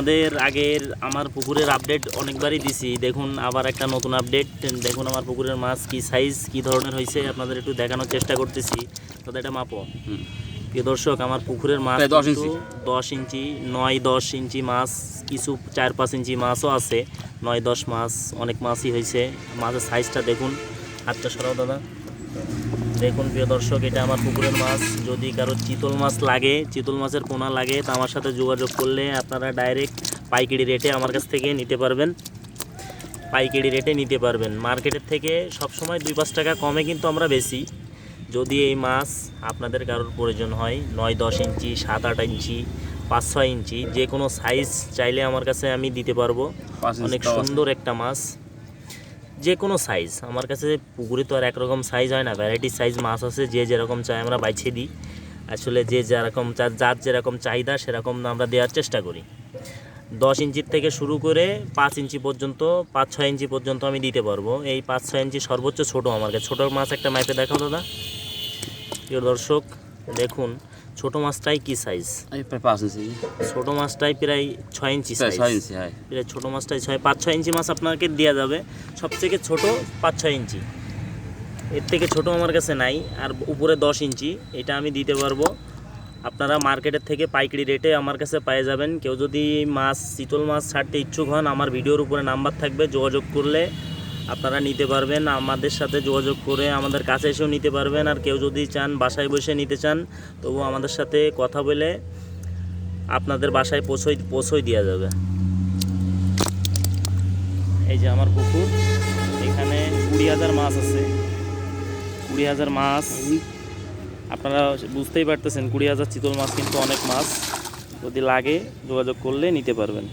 আমাদের আগের আমার পুকুরের আপডেট অনেকবারই দিছি, দেখুন আবার একটা নতুন আপডেট। দেখুন আমার পুকুরের মাছ কি সাইজ কি ধরনের হয়েছে আপনাদের একটু দেখানোর চেষ্টা করতেছি। তো এটা মাপো প্রিয় দর্শক, আমার পুকুরের মাছ 10 ইঞ্চি 9-10 ইঞ্চি মাছ, কিছু 4-5 ইঞ্চি মাছও আছে। 9-10 মাছ, অনেক মাছই হয়েছে। মাছের সাইজটা দেখুন, হাতটা সরাও দাদা। দেখুন প্রিয় দর্শক, এটা আমার পুকুরের মাছ। যদি কারো চিতল মাছ লাগে, চিতল মাছের পোনা লাগে, তা আমার সাথে যোগাযোগ করলে আপনারা ডাইরেক্ট পাইকারি রেটে আমার কাছ থেকে নিতে পারবেন। পাইকারি রেটে নিতে পারবেন। মার্কেটের থেকে সবসময় 2-5 টাকা কমে কিন্তু আমরা বেশি। যদি এই মাছ আপনাদের কারোর প্রয়োজন হয়, 9-10 ইঞ্চি, 7-8 ইঞ্চি, 5-6 ইঞ্চি, যে কোনো সাইজ চাইলে আমার কাছে আমি দিতে পারবো। অনেক সুন্দর একটা মাছ, যে কোনো সাইজ আমার কাছে। পুকুরে তো আর একরকম সাইজ হয় না, ভ্যারাইটি সাইজ মাছ আছে। যে যেরকম চাই আমরা বাইছে দিই। আসলে যে যেরকম যার যেরকম চাহিদা সেরকম আমরা দেওয়ার চেষ্টা করি। 10 ইঞ্চির থেকে শুরু করে 5 ইঞ্চি পর্যন্ত, 5-6 ইঞ্চি পর্যন্ত আমি দিতে পারবো। এই 5-6 ইঞ্চি সর্বোচ্চ ছোটো আমার কাছে। ছোটো মাছ একটা মাইপে দেখাও দাদা। প্রিয় দর্শক দেখুন, ছোটো মাছটাই কি সাইজ, ছোটো মাছটাই প্রায় 6 ইঞ্চি সাইজ। প্রায় ছোটো মাছটাই 5-6 ইঞ্চি মাছ আপনাকে দেওয়া যাবে। সবথেকে ছোটো 5-6 ইঞ্চি, এর থেকে ছোটো আমার কাছে নাই। আর উপরে 10 ইঞ্চি, এটা আমি দিতে পারবো। আপনারা মার্কেটের থেকে পাইকারি রেটে আমার কাছে পেয়ে যাবেন। কেউ যদি মাছ, চিতল মাছ ছাড়তে ইচ্ছুক হন, আমার ভিডিওর উপরে নাম্বার থাকবে, যোগাযোগ করলে আপনারা নিতে পারবেন। আমাদের সাথে যোগাযোগ করে আমাদের কাছে এসেও নিতে পারবেন। আর কেউ যদি চান বাসায় বসে নিতে চান, তবু আমাদের সাথে কথা বলে আপনাদের বাসায় পৌঁছই দেওয়া যাবে। এই যে আমার পুকুর, এখানে 20,000 মাছ আছে। 20,000 মাছ, আপনারা বুঝতেই পারতেছেন 20,000 চিতল মাছ কিন্তু অনেক মাছ। যদি লাগে যোগাযোগ করলে নিতে পারবেন।